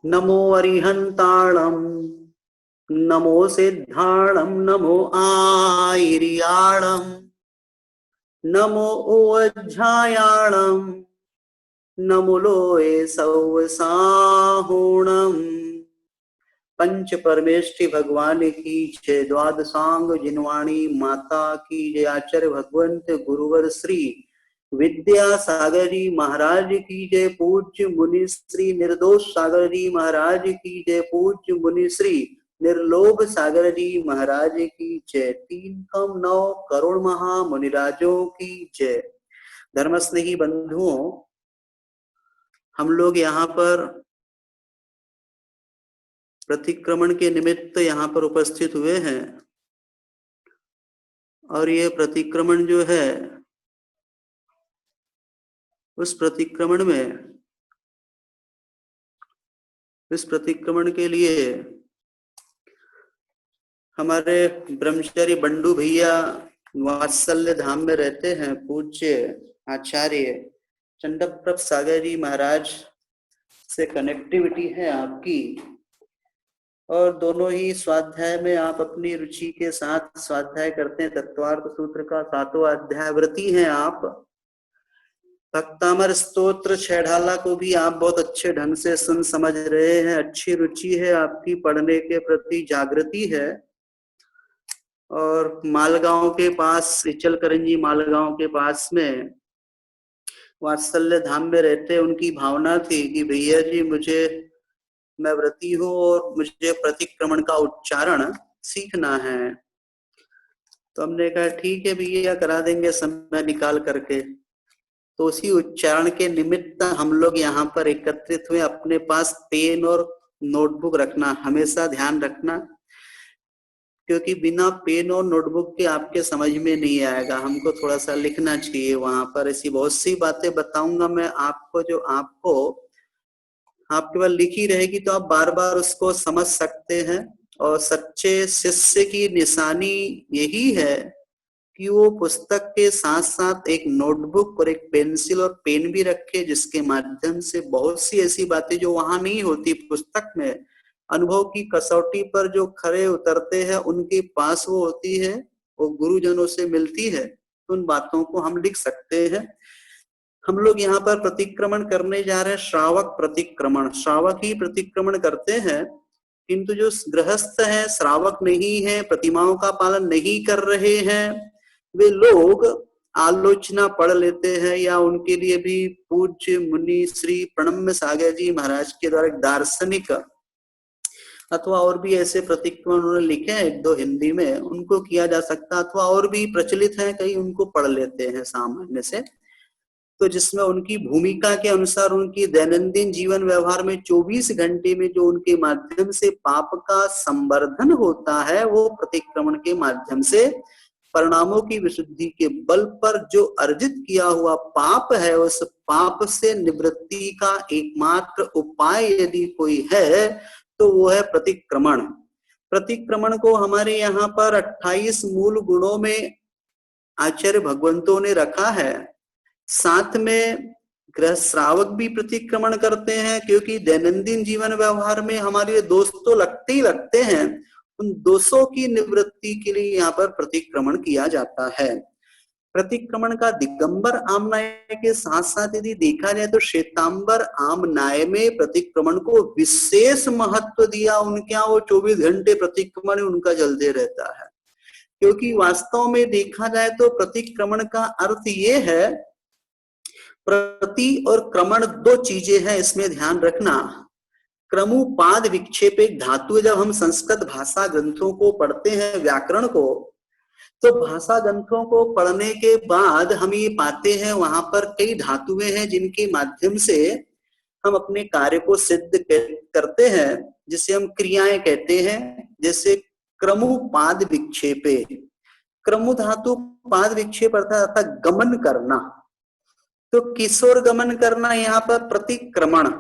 नमो अरिहंताणं नमो सिद्धाणं नमो आयर्याणं नमो ओज्झायाणं नमो लोये सौसाहुणम्। पंच परमेष्टि भगवान की जय। द्वादशांग जिनवाणी माता की जय। आचार्य भगवंत गुरुवर श्री विद्यासागर जी महाराज की जय। पूज्य मुनि श्री निर्दोष सागर जी महाराज की जय। पूज्य मुनि श्री निर्लोभ सागर जी महाराज की जय। 309 करोड़ महा मुनिराजों की जय। धर्मस्नेही बंधुओं, हम लोग यहाँ पर प्रतिक्रमण के निमित्त यहाँ पर उपस्थित हुए हैं और ये प्रतिक्रमण जो है उस प्रतिक्रमण के लिए हमारे ब्रह्मचारी बंडू भैया वात्सल्य धाम में रहते हैं, पूज्य आचार्य चंडप्रभ सागर जी महाराज से कनेक्टिविटी है आपकी, और दोनों ही स्वाध्याय में आप अपनी रुचि के साथ स्वाध्याय करते हैं। तत्वार्थ सूत्र का 7वां अध्याय व्रती हैं आप। भक्तामर स्तोत्र छेड़ाला को भी आप बहुत अच्छे ढंग से सुन समझ रहे हैं। अच्छी रुचि है आपकी, पढ़ने के प्रति जागृति है। और मालगांव के पास, इचलकरंजी मालगांव के पास में वात्सल्य धाम में रहते, उनकी भावना थी कि भैया जी मैं व्रती हूँ और मुझे प्रतिक्रमण का उच्चारण सीखना है। तो हमने कहा ठीक है भैया, करा देंगे समय निकाल करके। तो उसी उच्चारण के निमित्त हम लोग यहाँ पर एकत्रित हुए। अपने पास पेन और नोटबुक रखना, हमेशा ध्यान रखना, क्योंकि बिना पेन और नोटबुक के आपके समझ में नहीं आएगा। हमको थोड़ा सा लिखना चाहिए। वहां पर ऐसी बहुत सी बातें बताऊंगा मैं आपको, जो आपको आपके पास लिखी रहेगी तो आप बार बार उसको समझ सकते हैं। और सच्चे शिष्य की निशानी यही है कि वो पुस्तक के साथ साथ एक नोटबुक और एक पेंसिल और पेन भी रखे, जिसके माध्यम से बहुत सी ऐसी बातें जो वहां नहीं होती पुस्तक में, अनुभव की कसौटी पर जो खरे उतरते हैं उनके पास वो होती है, वो गुरुजनों से मिलती है। उन बातों को हम लिख सकते हैं। हम लोग यहाँ पर प्रतिक्रमण करने जा रहे हैं, श्रावक प्रतिक्रमण। श्रावक ही प्रतिक्रमण करते हैं, किंतु जो गृहस्थ है श्रावक नहीं है, प्रतिमाओं का पालन नहीं कर रहे हैं, वे लोग आलोचना पढ़ लेते हैं, या उनके लिए भी पूज्य मुनि श्री प्रणम्य सागर जी महाराज के द्वारा एक दार्शनिक अथवा और भी ऐसे प्रतिक्रमण उन्होंने लिखे हैं, 1-2 हिंदी में, उनको किया जा सकता, अथवा और भी प्रचलित है कई, उनको पढ़ लेते हैं सामान्य से। तो जिसमें उनकी भूमिका के अनुसार उनकी दैनंदिन जीवन व्यवहार में 24 घंटे में जो उनके माध्यम से पाप का संवर्धन होता है, वो प्रतिक्रमण के माध्यम से परिणामों की विशुद्धि के बल पर जो अर्जित किया हुआ पाप है, उस पाप से निवृत्ति का एकमात्र उपाय यदि कोई है तो वो है प्रतिक्रमण। प्रतिक्रमण को हमारे यहाँ पर 28 मूल गुणों में आचार्य भगवंतों ने रखा है। साथ में गृह श्रावक भी प्रतिक्रमण करते हैं, क्योंकि दैनंदिन जीवन व्यवहार में हमारे दोष तो लगते ही लगते हैं। उन दोषों की निवृत्ति के लिए यहाँ पर प्रतिक्रमण किया जाता है। प्रतिक्रमण का दिगंबर आमनाय के साथ साथ यदि देखा जाए तो श्वेतांबर आमनाय में प्रतिक्रमण को विशेष महत्व दिया। उनके यहाँ वो 24 घंटे प्रतिक्रमण उनका चलते रहता है, क्योंकि वास्तव में देखा जाए तो प्रतिक्रमण का अर्थ ये है, प्रति और क्रमण 2 चीजें हैं, इसमें ध्यान रखना। क्रमुपाद विक्षेप एक धातु है। जब हम संस्कृत भाषा ग्रंथों को पढ़ते हैं, व्याकरण को, तो भाषा ग्रंथों को पढ़ने के बाद हम ये पाते हैं वहां पर कई धातुएं हैं जिनके माध्यम से हम अपने कार्य को सिद्ध करते हैं, जिसे हम क्रियाएं कहते हैं। जैसे क्रमुपाद विक्षेपे, क्रमु धातु पाद विक्षेप अर्थात गमन करना, तो किशोर गमन करना यहाँ पर प्रतिक्रमण।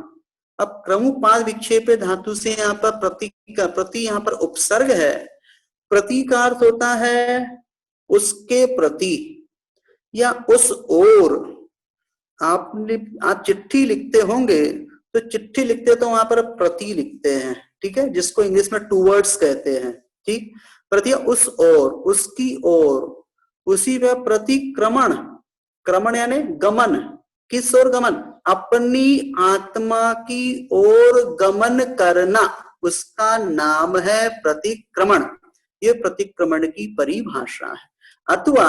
अब क्रमुपाद विक्षेपे धातु से यहाँ पर प्रति यहाँ पर उपसर्ग है। प्रति का अर्थ होता है उसके प्रति या उस ओर। आप चिट्ठी लिखते होंगे तो चिट्ठी लिखते तो वहां पर प्रति लिखते हैं, ठीक है, जिसको इंग्लिश में टूवर्ड्स कहते हैं, ठीक। प्रति उस ओर, उसकी ओर, उसी में प्रतिक्रमण, क्रमण यानी गमन, किस ओर गमन, अपनी आत्मा की ओर गमन करना, उसका नाम है प्रतिक्रमण। ये प्रतिक्रमण की परिभाषा है। अथवा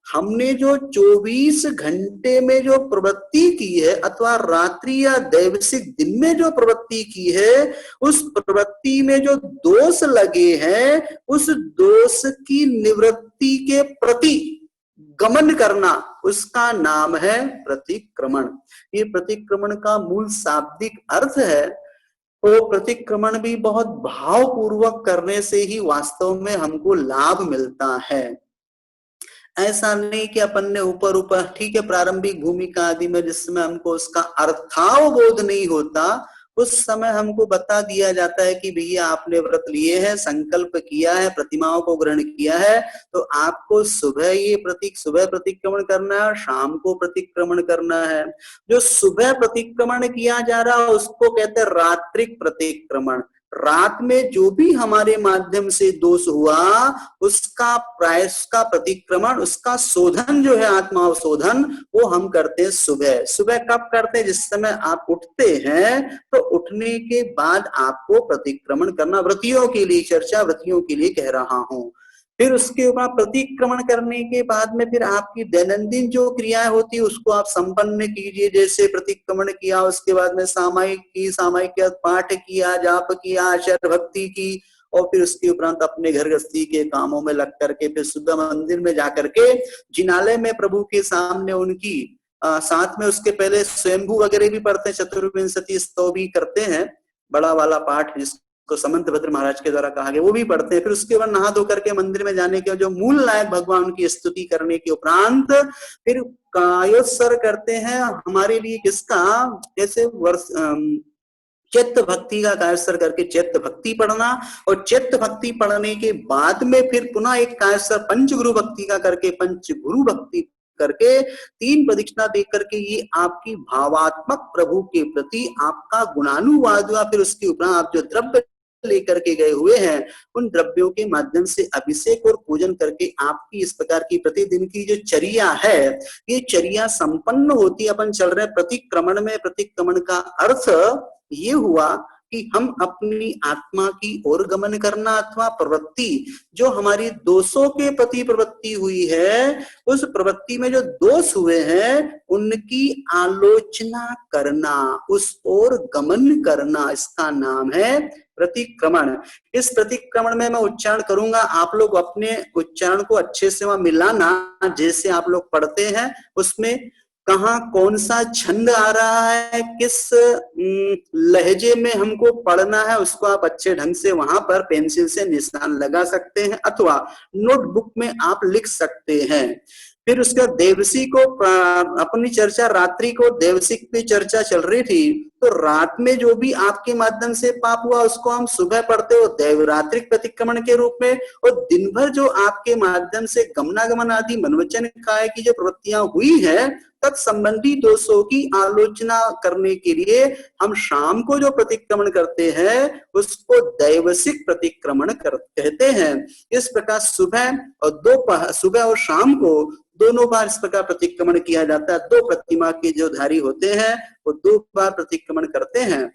हमने जो 24 घंटे में जो प्रवृत्ति की है, अथवा रात्रि या दैवसिक दिन में जो प्रवृत्ति की है, उस प्रवृत्ति में जो दोष लगे हैं, उस दोष की निवृत्ति के प्रति गमन करना, उसका नाम है प्रतिक्रमण। ये प्रतिक्रमण का मूल शाब्दिक अर्थ है। तो प्रतिक्रमण भी बहुत भावपूर्वक करने से ही वास्तव में हमको लाभ मिलता है। ऐसा नहीं कि अपन ने ऊपर ऊपर, ठीक है, प्रारंभिक भूमिका आदि में जिस समय हमको उसका अर्थावबोध नहीं होता, उस समय हमको बता दिया जाता है कि भैया आपने व्रत लिए हैं, संकल्प किया है, प्रतिमाओं को ग्रहण किया है, तो आपको सुबह ये सुबह प्रतिक्रमण करना है, शाम को प्रतिक्रमण करना है। जो सुबह प्रतिक्रमण किया जा रहा है उसको कहते हैं रात्रिक प्रतिक्रमण। रात में जो भी हमारे माध्यम से दोष हुआ, उसका प्रायश का प्रतिक्रमण, उसका शोधन जो है, आत्मा शोधन, वो हम करते हैं सुबह। सुबह कब करते हैं? जिस समय आप उठते हैं, तो उठने के बाद आपको प्रतिक्रमण करना। व्रतियों के लिए चर्चा, व्रतियों के लिए कह रहा हूं। फिर उसके बाद प्रतिक्रमण करने के बाद में फिर आपकी दैनंदिन जो क्रियाएं होती है उसको आप संपन्न कीजिए। जैसे प्रतिक्रमण किया, उसके बाद में सामायिक की, सामायिक के पाठ किया, जाप किया, आचार्य भक्ति की, और फिर उसके उपरांत अपने घर गृहस्थी के कामों में लग करके फिर सुबह मंदिर में जाकर के जिनालय में प्रभु के सामने उनकी साथ में उसके पहले स्वयंभू वगैरह भी पढ़ते हैं, चतुर्विंशति स्तव भी करते हैं, बड़ा वाला पाठ जिसको समंत भद्र महाराज के द्वारा कहा गया, वो भी पढ़ते हैं। फिर उसके बाद नहा धो करके मंदिर में जाने के जो मूल नायक भगवान की स्तुति करने के उपरांत फिर कायोत्सर्ग करते हैं हमारे लिए किसका, जैसे वर्ष चित्त भक्ति का कायोत्सर्ग करके चित्त भक्ति पढ़ना, और चित्त भक्ति पढ़ने के बाद में फिर पुनः एक कायोत्सर्ग पंचगुरु भक्ति का करके, पंचगुरु भक्ति करके 3 प्रदक्षिणा दे करके ये आपकी भावात्मक प्रभु के प्रति आपका गुणानुवाद हुआ। फिर उसके उपरांत आप जो द्रव्य लेकर के गए हुए हैं, उन द्रव्यों के माध्यम से अभिषेक और पूजन करके आपकी इस प्रकार की प्रतिदिन की जो चर्या है, ये चर्या संपन्न होती। अपन चल रहे प्रतिक्रमण में। प्रतिक्रमण का अर्थ ये हुआ कि हम अपनी आत्मा की ओर गमन करना, अथवा प्रवृत्ति जो हमारी दोषों के प्रति प्रवृत्ति हुई है, उस प्रवृत्ति में जो दोष हुए हैं उनकी आलोचना करना, उस ओर गमन करना, इसका नाम है प्रतिक्रमण। इस प्रतिक्रमण में मैं उच्चारण करूंगा, आप लोग अपने उच्चारण को अच्छे से वहां मिलाना। जैसे आप लोग पढ़ते हैं उसमें कहाँ कौन सा छंद आ रहा है, किस लहजे में हमको पढ़ना है, उसको आप अच्छे ढंग से वहां पर पेंसिल से निशान लगा सकते हैं, अथवा नोटबुक में आप लिख सकते हैं। फिर उसका देवसी को, अपनी चर्चा रात्रि को देवसिक पे चर्चा चल रही थी, तो रात में जो भी आपके माध्यम से पाप हुआ उसको हम सुबह पढ़ते हो देवरात्रिक प्रतिक्रमण के रूप में, और दिन भर जो आपके माध्यम से गमनागमन आदि मनवचन काय की जो प्रवृत्तियां हुई है, तत्संबंधी दोषों की आलोचना करने के लिए हम शाम को जो प्रतिक्रमण करते हैं उसको दैवसिक प्रतिक्रमण कहते हैं। इस प्रकार सुबह और दोपहर, सुबह और शाम को दोनों बार इस प्रकार प्रतिक्रमण किया जाता है। 2 प्रतिमा के जो धारी होते हैं वो 2 बार प्रतिक्रमण करते हैं।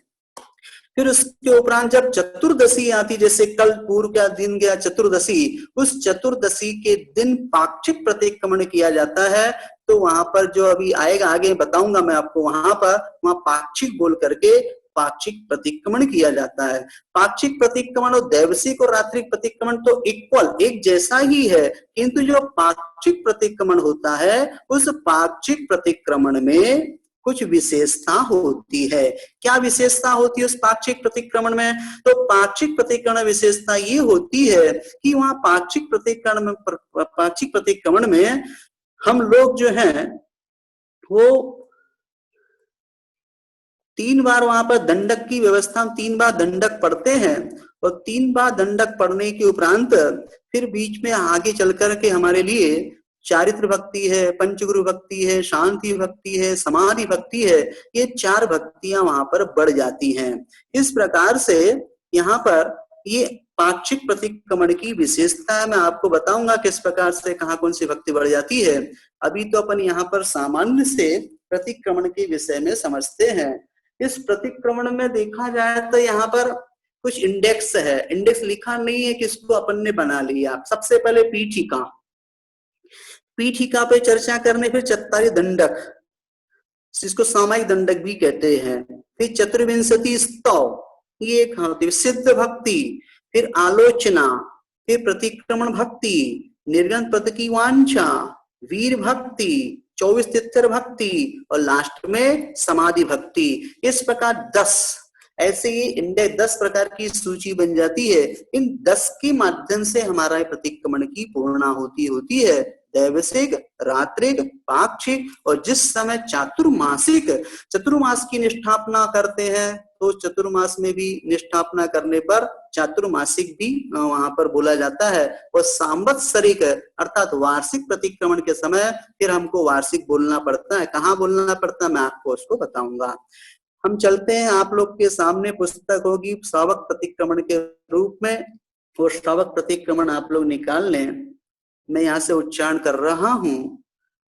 फिर उसके उपरांत जब चतुर्दशी आती, जैसे कल पूर्व का दिन गया चतुर्दशी, उस चतुर्दशी के दिन पाक्षिक प्रतिक्रमण किया जाता है। तो वहां पर जो अभी आएगा, आगे बताऊंगा मैं आपको, वहां पाक्षिक बोल करके पाक्षिक प्रतिक्रमण किया जाता है। पाक्षिक प्रतिक्रमण और दैवसिक और रात्रिक प्रतिक्रमण तो इक्वल, एक जैसा ही है, किंतु जो पाक्षिक प्रतिक्रमण होता है उस पाक्षिक प्रतिक्रमण में कुछ विशेषता होती है। क्या विशेषता होती है उस पाक्षिक प्रतिक्रमण में? तो पाक्षिक प्रतिक्रमण विशेषता ये होती है कि वहां पाक्षिक प्रतिक्रमण में हम लोग जो हैं वो 3 बार वहां पर दंडक की व्यवस्था, हम 3 बार दंडक पढ़ते हैं, और 3 बार दंडक पढ़ने के उपरांत फिर बीच में आगे चल कर के हमारे लिए चारित्र भक्ति है, पंचगुरु भक्ति है, शांति भक्ति है, समाधि भक्ति है, ये 4 भक्तियां वहां पर बढ़ जाती हैं। इस प्रकार से यहाँ पर ये पाक्षिक प्रतिक्रमण की विशेषता है। मैं आपको बताऊंगा किस प्रकार से कहाँ कौन सी भक्ति बढ़ जाती है। अभी तो अपन यहाँ पर सामान्य से प्रतिक्रमण के विषय में समझते हैं। इस प्रतिक्रमण में देखा जाए तो यहाँ पर कुछ इंडेक्स है, इंडेक्स लिखा नहीं है, किसको अपन ने बना लिया। सबसे पहले पीठिका, पीठिका पे चर्चा करने, फिर चत्तारी दंडक, जिसको सामायिक दंडक भी कहते हैं, फिर चतुर्विंशति स्तव, ये एक होती है सिद्ध भक्ति, फिर आलोचना, फिर प्रतिक्रमण भक्ति, निर्गन पद की वांछा, वीर भक्ति, 24 तित्तर भक्ति और लास्ट में समाधि भक्ति। इस प्रकार 10 ऐसे ही इंडेक्स 10 प्रकार की सूची बन जाती है। इन 10 के माध्यम से हमारा प्रतिक्रमण की पूर्णा होती है। दैवसिक, रात्रिक, पाक्षिक और जिस समय चातुर्मासिक, चतुर्मास की निष्ठापना करते हैं तो चतुर्मास में भी निष्ठापना करने पर चातुर्मासिक भी वहां पर बोला जाता है। और सांवत्सरिक अर्थात वार्षिक प्रतिक्रमण के समय फिर हमको वार्षिक बोलना पड़ता है। कहाँ बोलना पड़ता है मैं आपको उसको बताऊंगा। हम चलते हैं, आप लोग के सामने पुस्तक होगी श्रावक प्रतिक्रमण के रूप में, वो श्रावक प्रतिक्रमण आप लोग निकाल लें। मैं यहाँ से उच्चारण कर रहा हूं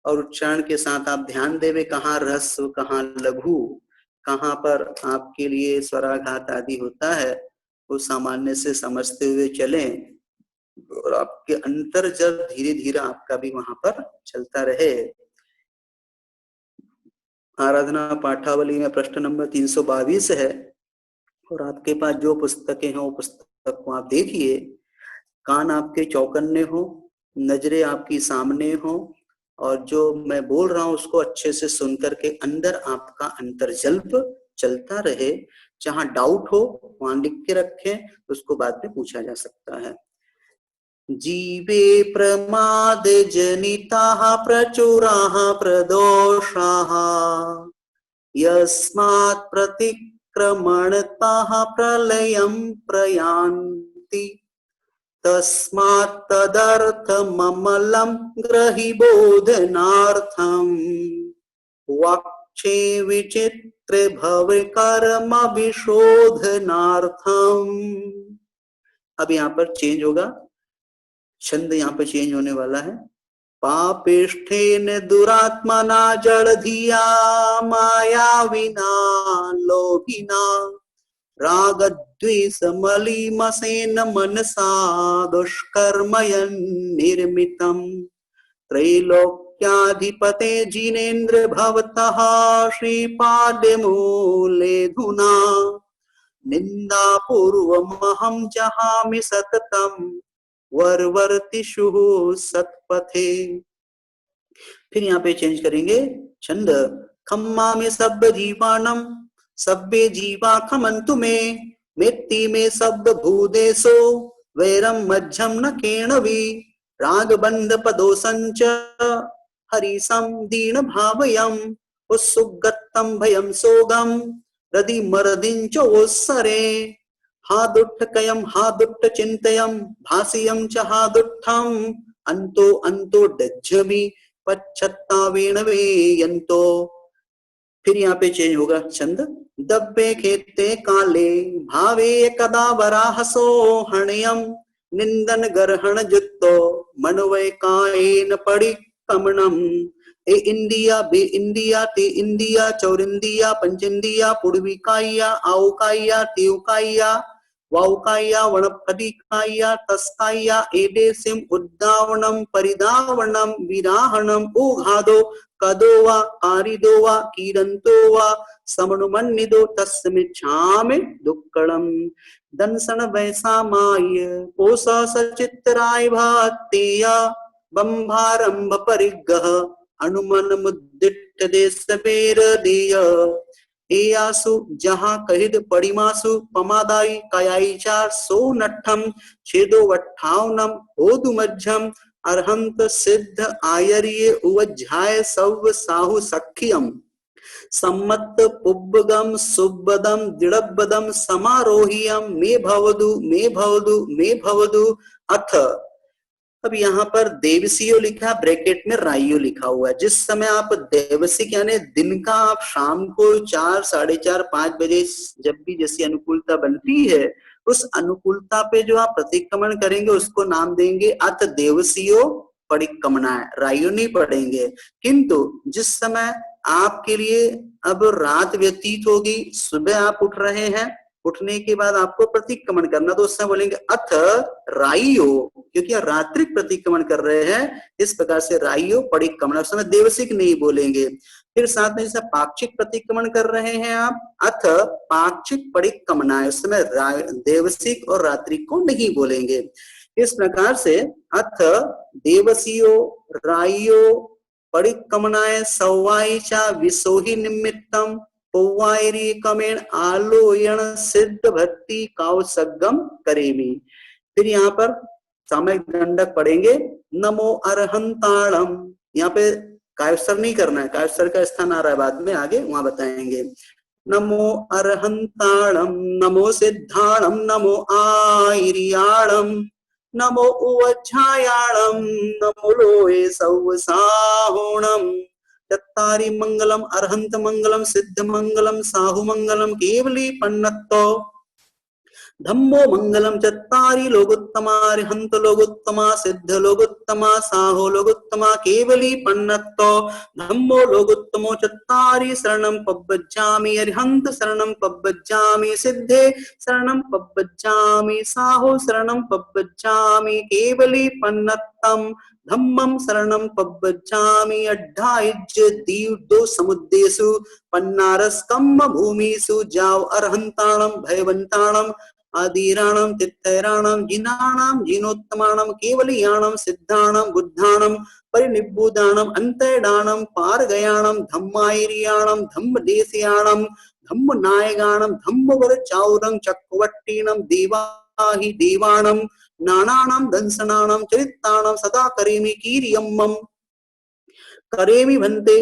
और उच्चारण के साथ आप ध्यान देवे कहाँ ह्रस्व कहाँ लघु, कहाँ पर आपके लिए स्वराघात आदि होता है, वो सामान्य से समझते हुए चलें और आपके अंतर जब धीरे धीरे आपका भी वहां पर चलता रहे। आराधना पाठावली में प्रश्न नंबर 322 है और आपके पास जो पुस्तकें हैं वो पुस्तक को आप देखिए। कान आपके चौकन्ने हो, नजरें आपकी सामने हो और जो मैं बोल रहा हूं उसको अच्छे से सुन करके अंदर आपका अंतर्जल्प चलता रहे। जहां डाउट हो वहां लिख के रखें, उसको बाद में पूछा जा सकता है। जीवे प्रमाद जनिताः प्रचुराः प्रदोषाः यस्मात् प्रतिक्रमणताः प्रलयं प्रयान्ति तस्मात् तदर्थममलं ग्रहिबोधनार्थम् वक्षे विचित्रे भवे कर्मभिशोधनार्थम्। अब यहाँ पर चेंज होगा, छंद यहाँ पर चेंज होने वाला है। पापिष्ठेन दुरात्मना जड़धिया मायाविना लोभिना रागद्वेषमलीमसेन मनसा दुष्कर्मयन् निर्मितम् त्रैलोक्याधिपते जिनेन्द्र भवतः श्रीपादमूलेऽधुना निन्दापूर्वमहं जहामि सततम् वर्वर्तिषु सत्पथे। फिर यहाँ पे चेंज करेंगे छंद। खम्मा में सब जीवानम सब्बे जीवा खमंतु में मेत्ती में सब भूदेशो वैरम मध्यम न केणवी राग बंध पदो संच हरिसम दीन भावयम उत्सुगतम भयम सोगम रदि मरदिंचोत्सरे हादुट्ठकयं हादुट्ठ चिंतयं भासियं च हादुट्ठं अंतो अंतो डज्जमि पच्छत्तावेण वेयन्तो। फिर यहाँ पे चेंज होगा छंद। दब्बे खेते काले भावे कदा वराहसो हणयं निंदन गर्हण जुत्तो मनवै कायेन पड़ी कमणम ए इंदिया बे इंदिया ते इंदिया चौरिंदिया पंचिंदिया पुड़विकाइया आउकाइया तेउकाइया वाउकाइया वनपदिकाइया तस्काइया एडेसिम उद्दावनम परिदावनम विराहणम उघादो कदोवा आरिदोवा कीरंतोवा समनुमन्निदो तस्मिच्छामि दुक्कड़म दंसन वैसामाय पोसा सचित्राय भातेया बंभारंभ परिग्रह अनुमन मुद्दिट्ठ देश बेर दिया एयासु जहां कहिद पड़िमासु पमादाई कायाई चार सो नठम छेदो वट्ठावनम होदु मध्यम अरहंत सिद्ध आयर्य उवज्झाय सव साहु सख्यम सम्मत पुब्बगम सुब्बदम दिड़ब्बदम समारोहियम मे भवदु मे भवदु मे भवदु अथ अब यहाँ पर देवसियो लिखा, ब्रैकेट में राइयो लिखा हुआ है। जिस समय आप देवसिक यानी दिन का, आप शाम को 4, 4:30, 5 बजे जब भी जैसी अनुकूलता बनती है, उस अनुकूलता पे जो आप प्रतिक्रमण करेंगे उसको नाम देंगे अथ देवसियो परिक्रमणा, राइयो नहीं पढ़ेंगे। किंतु जिस समय आपके लिए अब रात व्यतीत होगी, सुबह आप उठ रहे हैं, उठने के बाद आपको प्रतिक्रमण करना, तो उसमें बोलेंगे अथ राइयो, क्योंकि रात्रिक प्रतिक्रमण कर रहे हैं, इस प्रकार से राइयो परिक्रमण, उस समय देवसिक नहीं बोलेंगे। फिर साथ में जैसे पाक्षिक प्रतिक्रमण कर रहे हैं आप, अथ पाक्षिक परिक्रमणा, उस समय देवसिक और रात्रिक को नहीं बोलेंगे। इस प्रकार से अथ देवसियो राइयो परिक्रमणाय सवाई चा विसोहि निमित्तम पौवायरी कमेण आलोयन सिद्ध भक्ति कावसगम करेमी। फिर यहाँ पर सामयिक दंडक पढ़ेंगे, नमो अरहंताणम, यहाँ पे कायस्वर नहीं करना है, कायस्वर का स्थान आ रहा है बाद में, आगे वहां बताएंगे। नमो अरहंताणम नमो सिद्धाणम नमो आयरियाणम नमो उवच्छायाणम नमो लोये सौवसाहोणम चत्तारि मंगलम अरहंत मंगलम सिद्ध मंगलम साहु मंगलम केवली पन्नत्तो धम्मो मंगलम चत्तारि लोगोत्तमा अरहंत लोगोत्तमा सिद्ध लोगोत्तमा साहो लोगोत्तमा केवली पन्नत्तो धम्मो लोगोत्तमो चत्तारि शरणं पब्बज्जामि अरहंत शरणं पब्बज्जामि सिद्धे शरणं पब्बज्जामि साहो शरणं पब्बज्जामि केवली पन्नत्तम धम्मं शरणं पब्बज्जामि अड्ढाइज्य दीव दो समुद्देषु पन्नारस्कम्म भूमिषु जाव अरहंताणं भयवंताणं आदीराणं तित्थैराणं जिनाणां जिनोत्तमाणं केवलियाणं सिद्धाणं बुद्धाणं परिनिब्बुदाणं अंतैडाणं पारगयाणं धम्मायरियाणं धम्मदेशयाणं धम्मनायगाणं धम्मवरचाउरं चक्रवट्टिणं देवाहि देवाणं नानाणां दंसनाणां चरिताणां सदा करेमि कीर्यम्मं करेमि भन्ते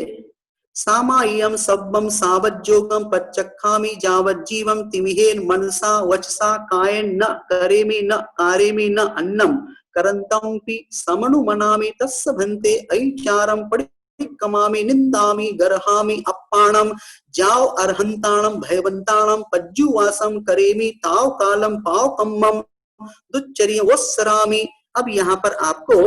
सामाय्यम सब्बम सावज्जोगम पच्चखामि जावज्जीवम तिमिहेन मनसा वचसा कायेन न करेमि न कारेमि न अन्नम करन्तमपि समनु मनामि तस्य भन्ते ऐचारं परिक्रमामि निन्दामि गरहामि अप्पाणं जाव अरहंताणं भयवंताणं पज्जुवासं करेमि ताव कालम पाव कम्मम दुच्चर्य वत्सरामि। अब यहाँ पर आपको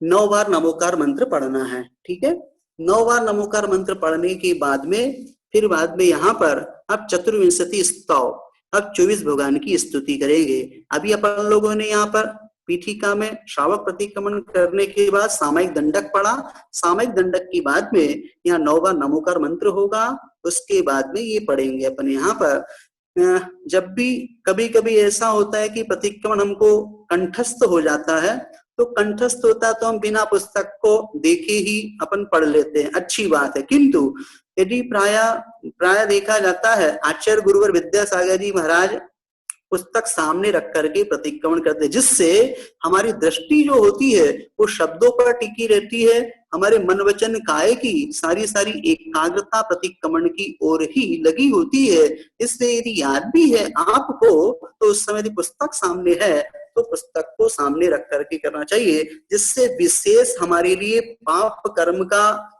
9 बार नमोकार मंत्र पढ़ना है, ठीक है। 9 बार नमोकार मंत्र पढ़ने के बाद में फिर बाद में यहाँ पर आप चतुर्विंशति स्तव, अब 24 भगवान की स्तुति करेंगे। अभी अपन लोगों ने यहाँ पर पीठिका में श्रावक प्रतिक्रमण करने के बाद सामयिक दंडक पढ़ा, सामयिक दंडक के बाद में यहाँ 9 बार नमोकार मंत्र होगा, उसके बाद में ये पढ़ेंगे अपन। यहाँ पर जब भी कभी कभी ऐसा होता है कि प्रतिक्रमण हमको कंठस्थ हो जाता है, तो कंठस्थ होता है तो हम बिना पुस्तक को देखे ही अपन पढ़ लेते हैं, अच्छी बात है। किंतु यदि प्राय देखा जाता है आचार्य गुरुवर विद्यासागर जी महाराज पुस्तक सामने रख करके प्रतिक्रमण करते हैं, जिससे हमारी दृष्टि जो होती है वो शब्दों पर टिकी रहती है, हमारे मन वचन काय की सारी एकाग्रता प्रतिक्रमण की ओर ही लगी होती है। इसलिए यदि याद भी है आपको तो उस समय यदि पुस्तक सामने है तो पुस्तक को सामने रख करके करना चाहिए, जिससे विशेष हमारे लिए पाप कर्म का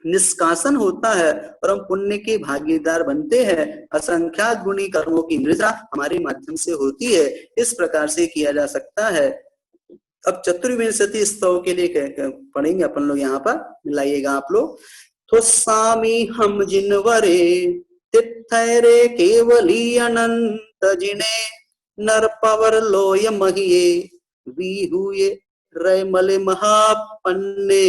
निष्कासन होता है और हम पुण्य के भागीदार बनते हैं। असंख्यात गुणी कर्मों की मृदा हमारे माध्यम से होती है, इस प्रकार से किया जा सकता है। अब चतुर्विंशति स्तव के लिए पढ़ेंगे अपन लोग, यहाँ पर मिलाइएगा आप लोग। तो सामी हम जिनवरे तिथैरे केवली अनंत जिने नर पवर लोय महिये विहुये रैमले महापन्ने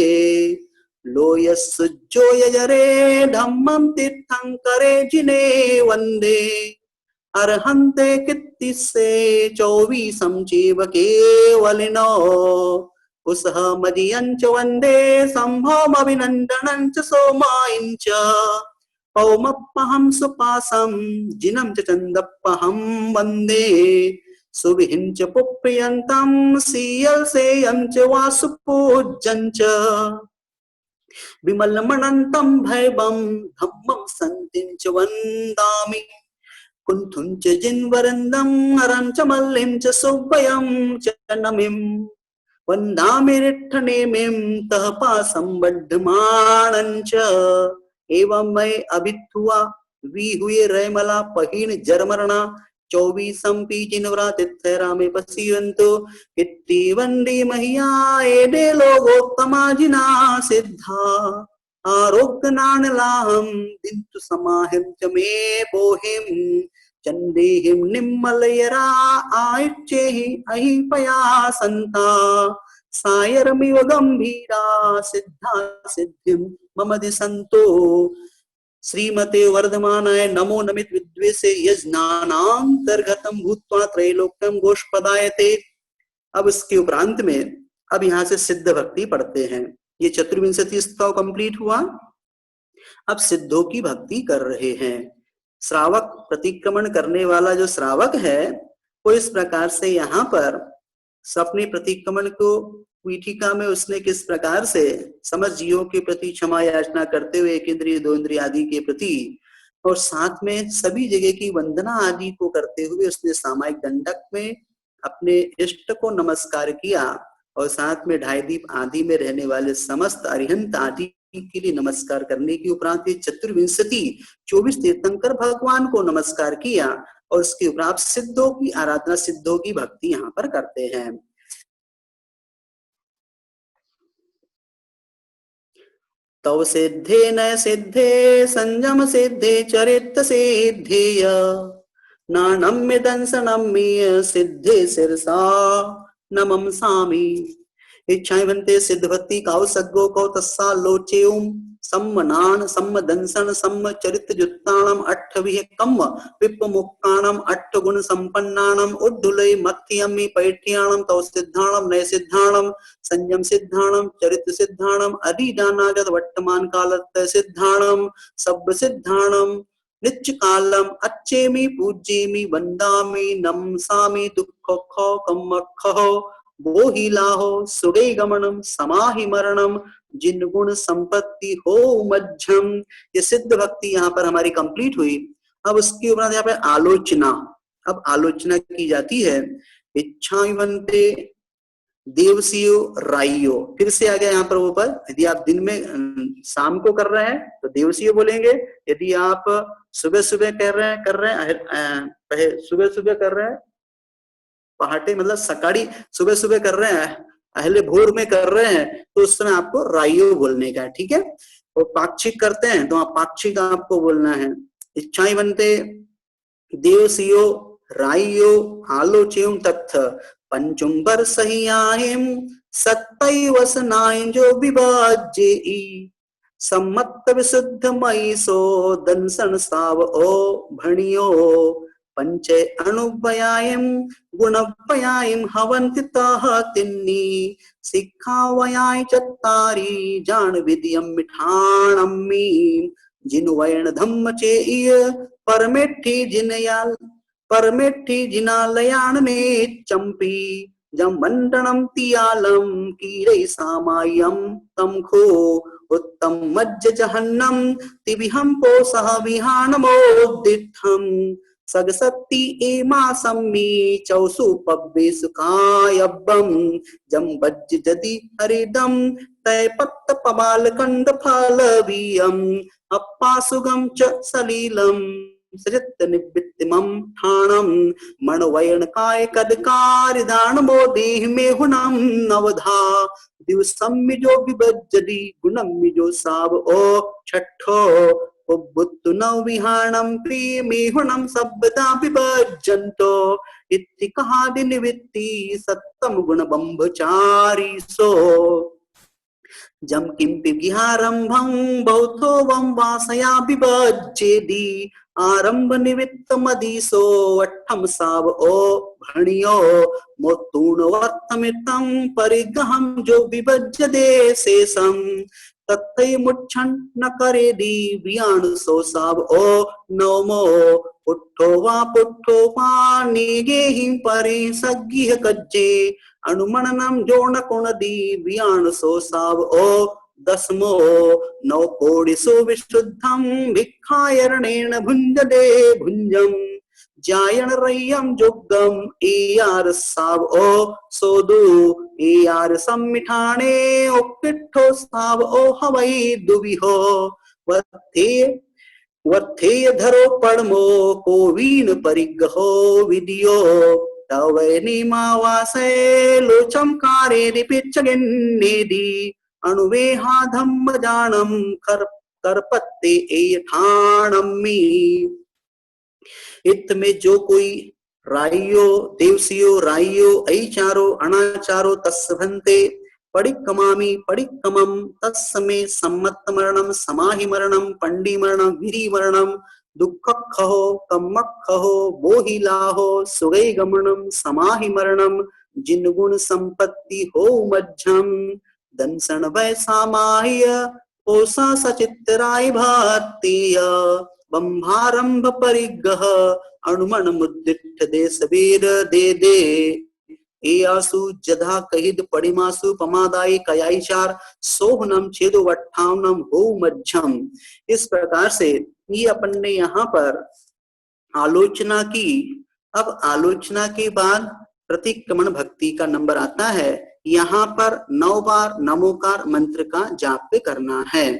लोय सुजोय जरे धम्मं तीर्थंकरे जिने वंदे अरहंते कित्तिसे 24 चैव केवलिनो उसह मदीयंच वंदे संभवम अभिनंदनं च सोमायंच पौमप्पहं सुपासं जिनं च चंदप्पहं वंदे सुविहिं च पुप्रियन्तं सीयलसेयं च वासुपूज्यं च विमलमनन्तं भैवं धम्मं सन्तिं च वन्दामि कुंथुं च जिन्वरन्दं हरं च मल्लिं च सुव्वयं च नमिं वन्दामि रिट्ठनेमिं तः पासं बद्धमानं च एवं मैं अभिथुआ वी हुए रैमला पहीन जरमरणा 24 पीजिनवरा तिथै रामे पश्यन्तु इति वंदे मह्या एदे लोगोत्तमाजिना सिद्धा आरोग्यनानलाहं दिन्तु समाहिं च मे बोहिं चंदेहिं निम्मलयरा आयुच्चेहि अहिपया संता सायरमिव गंभीरा सिद्धा सिद्धिं मम दिसंतो श्रीमते वर्धमानाय नमो नमित विद्वेषे यज्ञानांतर्गतम भूत्वा त्रैलोक्यम गोष्पदायते। अब इसके उपरांत में अब यहाँ से सिद्ध भक्ति पढ़ते हैं। ये चतुर्विंशति स्तव कंप्लीट हुआ। अब सिद्धों की भक्ति कर रहे हैं। श्रावक प्रतिक्रमण करने वाला जो श्रावक है वो इस प्रकार से यहाँ पर अपने प्रतिक्रमण को पीठिका में उसने किस प्रकार से समस्त जीवों के प्रति क्षमा याचना करते हुए एक इंद्रिय दो इंद्रिय आदि के प्रति और साथ में सभी जगह की वंदना आदि को करते हुए उसने सामायिक दंडक में अपने इष्ट को नमस्कार किया और साथ में ढाई दीप आदि में रहने वाले समस्त अरिहंत आदि के लिए नमस्कार करने के उपरांत चतुर्विंशति 24 तीर्थंकर भगवान को नमस्कार किया और उसके उपरांत सिद्धों की आराधना सिद्धों की भक्ति यहाँ पर करते हैं। तव सिद्धे न सिद्धे संयम सिद्धे चरित सिद्धेय नानम्य दंसनम्य सिद्धे सिरसा नमम सामी इच्छाएं बनते सिद्ध भक्ति काउ सग्गो कौ तस्सा लोचेउम सम्मनान सम्म दंसन सम्म चरित जुत्ताणम अट्ठविह कम्म विप्प मुक्काणम अट्ठ गुण संपन्नाणम उद्धुलय मत्थियम्मि पैठ्याणम तौ सिद्धाणम नय सिद्धाणम संयम सिद्धाणम चरित सिद्धाणम अधिदानागत वर्तमान कालत सिद्धाणम सब सिद्धाणम नित्य कालम अच्छेमि पूज्येमि वंदामि नमसामि दुःखो कम्मखो बोहिलाहो सुडे गमनम समाहि मरणम जिन गुण संपत्ति हो मध्यम। ये सिद्ध भक्ति यहाँ पर हमारी कंप्लीट हुई। अब उसके ऊपर यहाँ पे आलोचना, अब आलोचना की जाती है। इच्छाएं बनते देवसियो राइयो, फिर से आ गया यहाँ पर ऊपर। यदि आप दिन में शाम को कर रहे हैं तो देवसियो बोलेंगे, यदि आप सुबह सुबह कर रहे हैं सुबह सुबह कर रहे हैं पहाटे मतलब सकाड़ी सुबह सुबह कर रहे हैं अहले भोर में कर रहे हैं तो उस समय आपको राइयो बोलने का है, ठीक है। और पाक्षिक करते हैं तो आप पाक्षिक आपको बोलना है। इच्छाएं बनते देवसियो राइयो आलोच्यम तत्थ पंचुम्बर सहियाहिम सत्तैवसनाय जो विभाज्ये सम्मत विशुद्ध मयि सो दंसन साव ओ भणियो पंचे अनुभयायम गुणभयायम हवन्ति ताः तिन्नी सिक्खावयाय चत्तारी जान विद्यम मिठाणम्मी जिन वर्ण धम्म चेय परमेठी जिनालयान में चंपी जम मंडनम तियालम कीरे सामायम तमखो उत्तम मज्ज जहन्नम तिबिहम पोसह विहानमोदित्थम सगसत्ति एमा सम्मी चौसु पब्बे सुखायब्बम जम बज्ज जदि हरिदम तय पत्त पबाल कंड फलवीयम अप्पासुगम च सलीलम सजत निबित्तिमम ठाणम मणवयन काय कदकार दान मोदेह में हुनम नवधा दिवसम मिजो विभज्जदि गुणम मिजो साव ओ छठो उब्बुत्तु नव विहाणम प्रिय मेहुणम सब्बदा विभज्जन्तो इति कहादि निवित्ति सत्तम गुण बंभचारी सो जम किंपि विहारंभं बौद्धो वम वासया विभज्जेदि आरंभ निमित्त मदीसो अट्ठम साव ओ भणियो मोत्तूणवत्तमितं परिगहं जो विभज्यदे शेषं तत्थै मुच्छन् न करेदि वियाणु सो साव ओ नवमो पुट्ठो वा निगेहि परि सग्गिह कज्जे अनुमणनम जोण कुणदी वियाणु सो साव ओ दसमो नौ कोडिसो विशुद्धम भिक्षायरणेन भुंजदे भुंजम जायन रय्यम जुगम ए यार साव ओ सोदू ए यार सम्मिठाने ओ पिठो साव ओ हवई दुबी हो वत्थे वत्थेय धरो पड़मो कोवीन परिगहो विदियो तवै निमावासे लोचम कारे दिपिचगन्नेदी अणुवेहा धम्म जानम कर करपत्ते ए ठाणम्मी। इत में जो कोई राइयो देवसियो राइयो ऐ चारो अणाचारो तस्भन्ते पडिक्कमामि पडिक्कमं तस्मे सम्मत मरणम समाहि मरणम पंडी मरणम वीरी मरणम दुःखखहो कम्मखहो बोहिलाहो सुगै गमनम समाहि मरणम जिन गुण संपत्ति हो मध्यम दंसन वै सामाह्य पोसा सचित्राय भातीय बंभारंभ परिग्रह अणुमन मुद्दिठ देश वीर दे दे ए आसु जधा कहिद पड़िमासु पमादाई कयाई चार सोहनम छेदो वट्ठावनम हो मध्यम। इस प्रकार से ये अपन ने यहाँ पर आलोचना की। अब आलोचना के बाद प्रतिक्रमण भक्ति का नंबर आता है। यहाँ पर 9 बार नमोकार मंत्र का जाप करना है।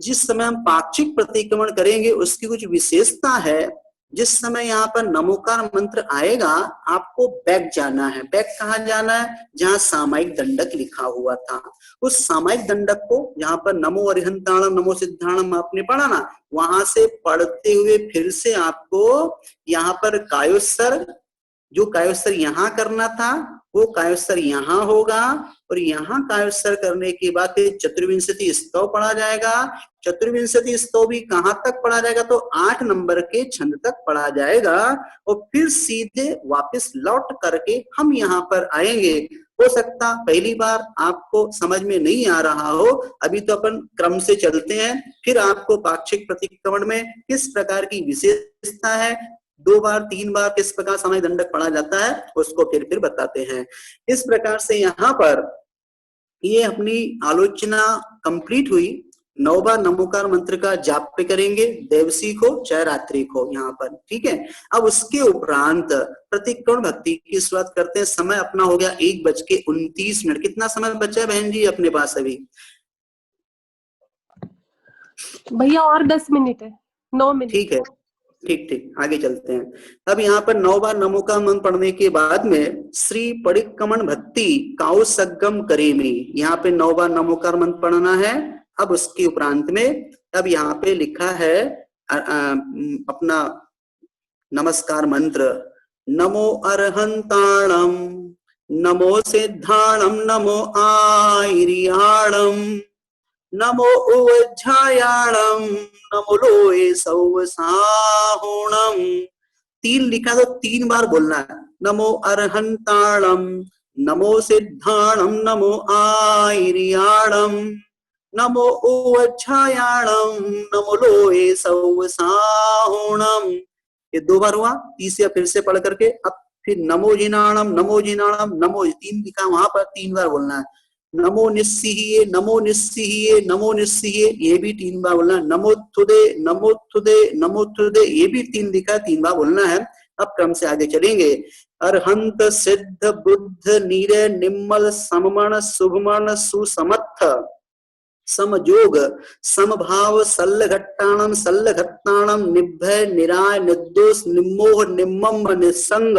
जिस समय हम पाक्षिक प्रतिक्रमण करेंगे उसकी कुछ विशेषता है। जिस समय यहाँ पर नमोकार मंत्र आएगा आपको बैक जाना है। बैक कहाँ जाना है? जहाँ सामायिक दंडक लिखा हुआ था उस सामायिक दंडक को यहाँ पर नमो अरिहंताणम नमो सिद्धाणम आपने पढ़ा ना, वहां से पढ़ते हुए फिर से आपको यहाँ पर कायोस्तर, जो कायोस्तर यहाँ करना था वो कायोस्तर यहाँ होगा और यहाँ कायोस्तर करने के बाद फिर चतुर्विंशति स्तव पढ़ा जाएगा। चतुर्विंशति स्तव भी कहाँ तक पढ़ा जाएगा? तो 8 नंबर के छंद तक पढ़ा जाएगा और फिर सीधे वापस लौट करके हम यहाँ पर आएंगे। हो सकता पहली बार आपको समझ में नहीं आ रहा हो, अभी तो अपन क्रम से चलते हैं। फिर आपको पाक्षिक प्रतिक्रमण में किस प्रकार की विशेषता है, 2 बार 3 बार किस प्रकार सामायिक दंडक पढ़ा जाता है उसको फिर बताते हैं। इस प्रकार से यहाँ पर ये अपनी आलोचना कंप्लीट हुई। 9 बार नमोकार मंत्र का जाप पे करेंगे, देवसी को चाहे रात्रि को यहाँ पर, ठीक है। अब उसके उपरांत प्रतिक्रमण भक्ति की शुरुआत करते हैं। समय अपना हो गया 1:29। कितना समय बचा है बहन जी अपने पास अभी? भैया और 10 मिनट है, 9 मिनट। ठीक है, ठीक आगे चलते हैं। अब यहाँ पर 9 बार नमोकार मंत्र पढ़ने के बाद में श्री परिक्रमण भक्ति काउ सगम करेमी, यहाँ पे 9 बार नमोकार मंत्र पढ़ना है। अब उसके उपरांत में अब यहाँ पे लिखा है अपना नमस्कार मंत्र, नमो अरहंताणम नमो सिद्धाणम नमो आयरियाणम नमो उज्जायाणम नमो लोए सौवसाहुणम। 3 लिखा तो 3 बार बोलना है। नमो अरहंताणम नमो सिद्धाणम नमो आयरियाणम नमो उज्जायाणम नमो लोए सौवसाहुणम। ये 2 बार हुआ। तीसरा फिर से पढ़ करके अब फिर नमो जिनाणम नमो जिनाणम नमो, 3 लिखा वहां पर 3 बार बोलना है। नमो निस्सिहिये नमो निस्सिहिये नमो निस्सिहिये, ये भी 3 बार बोलना है। नमो तुदे नमो तुदे नमो तुदे, ये भी 3 लिखा 3 बार बोलना है। अब क्रम से आगे चलेंगे। अरहंत सिद्ध बुद्ध नीरे निम्मल सममण शुभमण सुसमर्थ समजोग समभाव सल्लघट्टाणम सल्लघट्टाणम निभय निराय निर्दोष निम्मोह निम्मम निस्संग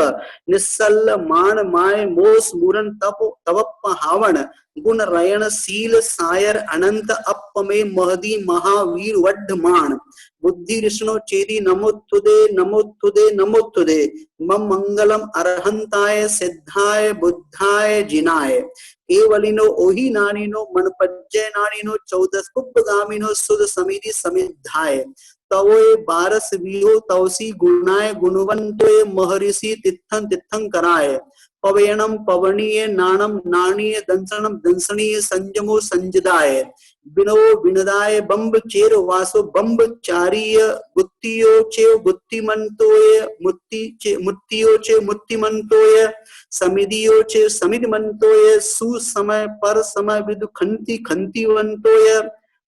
निस्सल्ल मान माय मोस मूरन तप तवप हावण गुण रयण शील सायर अनंत अपमे महदी महावीर वड्ढमान बुद्धि ऋष्णो चेदी नमोत्तुदे नमोत्तुदे नमोत्तुदे मम मंगलम अरहंताय सिद्धाय बुद्धाय जिनाय केवलिनो ओहि नानिनो मनपज्जय नानिनो 14 पुप्पगामिनो सुध समिति समिद्धाय तवोए 12 वियो तवसी गुणाय गुणवंतोय महर्षि तित्थं तित्थं कराय पवेणम पवनीय नाणम नाणीय दंसनम दंसनीय संजमो संजदाय बिनो बिनदाय बंब चेर वासो बंब चारीय गुत्तियो चे गुत्तिमंतोय मुत्तियो चे मुत्तिमंतोय समिदियो चे समिदिमंतोय सुसमय पर समय विदु खंति खंतिवंतोय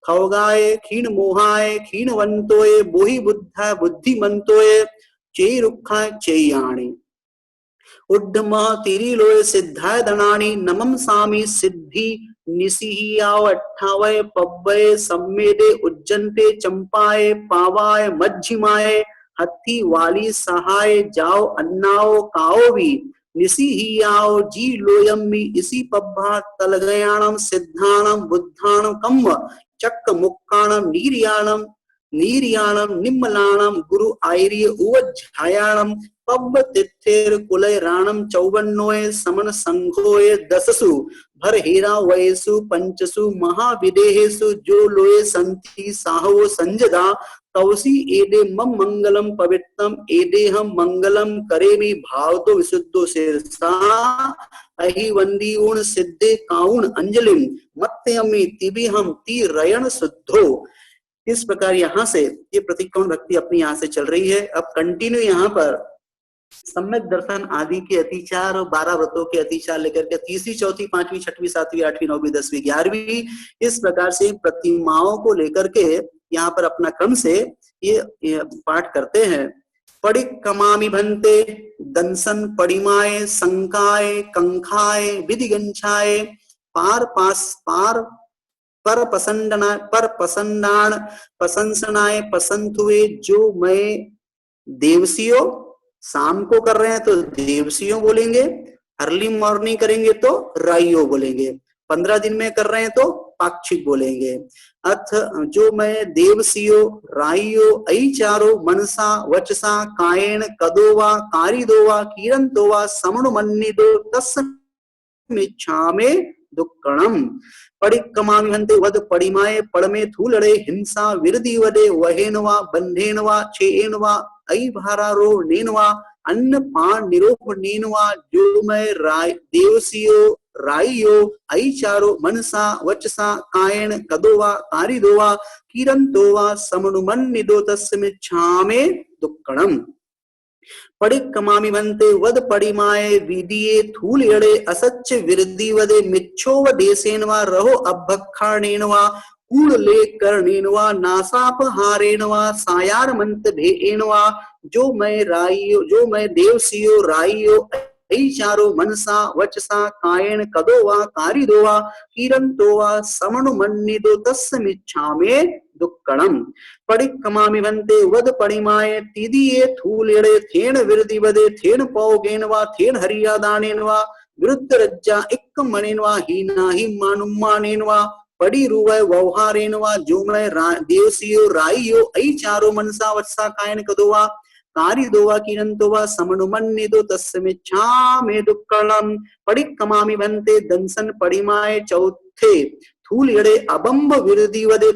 खौगाय क्षीण मोहाय क्षीणवंतोय बोहि बुद्धा बुद्धिमंतोय चेई रुखा चेयाणी उड्डमा तिरी लोय सिद्धाय दनानी नमम सामी सिद्धि निसिहियाव अट्ठावय पव्वय सम्मेदे उज्जनते चंपाए पावाय मज्जिमाए हत्थी वाली सहाय जाओ अन्नाओ काओ भी निसिहियाव जी लोयम्मी इसी पब्बा तलगयाणम सिद्धाणम बुद्धाणम कम्म चक्क मुक्काणम नीरियाणम निम्मलाणम गुरु आयर्य उवज्झायाणम पब्ब तिथिर कुलय राणम चौवन्नोय समन संघोय दससु भर हीरा वयसु पंचसु महाविदेहेसु जो लोये संति साहो संजदा तवसी एदे मम मंगलम पवित्रम एदे हम मंगलम करेमि भाव तो विशुद्धो शीर्षा अहि वंदी उण सिद्धे काउण अंजलिम मत्यमि तिबि हम ती रयण शुद्धो। इस प्रकार यहाँ से ये प्रतिक्रमण भक्ति अपनी यहाँ से चल रही है। अब कंटिन्यू यहाँ पर सम्यक दर्शन आदि के अतिचार और 12 व्रतों के अतिचार लेकर के तीसरी चौथी पांचवी छठवीं सातवीं आठवीं नौवीं 10वीं 11वीं इस प्रकार से प्रतिमाओं को लेकर के यहाँ पर अपना क्रम से ये पाठ करते हैं। पडिक्कमामि भन्ते दंसन पडिमाए संकाय कंखाय विधिगंछाय पार पर पसंदान प्रशंसनाए पसंद हुए जो मैं देवसियों शाम को कर रहे हैं तो देवसियों बोलेंगे, अर्ली मॉर्निंग करेंगे तो राइयो बोलेंगे, 15 दिन में कर रहे हैं तो पाक्षिक बोलेंगे। अथ जो मैं देवसियो राइयो ऐ चारो मनसा वचसा कायेन कदोवा कारिदोवा किरंतोवा समणुमन्निदो तस्मिच्छामे दुक्कणम पडिक्कमामि भन्ते वद पडिमाए पड़मे थूलड़े हिंसा विरदि वदे वहेनवा बंधेनवा छेनवा ऐ भारारो नेनवा अन्न पान निरोप नेनवा जो मैं देवसियो राइयो ऐ चारो मनसा वचसा कायेन कदोवा कारिदोवा किरंतोवा समनुमन्निदो तस्मिच्छामे दुक्कणम पडिक्कमामि भन्ते वद पडिमाए विदिये थूल यड़े असच्च विरदि वदे मिच्छोव देसेनवा रहो अभक्षाणेनवा कूड़ ले कर्णेनवा नासापहारेणवा सायार मंत भेएनवा जो मैं देवसियो राइयो ऐ चारो मनसा वचसा कायेन कदोवा कारिदोवा किरंतोवा समनुमन्निदो तस्मिच्छामे दुक्कणम पडिक्कमामि भन्ते वद पडिमाए तिदिये थूलेड़े थेन विरदि वदे थेन पौगेनवा थेन हरिया दानेनवा विरुद्ध रज्जा इक्क मणेनवा हीना ही मानुमानेनवा पड़ी रुवय व्यवहारेनवा जो मैं देवसियो राइयो ऐ चारो मनसा वत्सा कायन कदोवा कारिदोवा किरंतोवा समनुमन्निदो तस्मिच्छामे दुक्कणम पडिक्कमामि भन्ते दंसन पडिमाए चौथे थूल यड़े अबंब विरदि वदे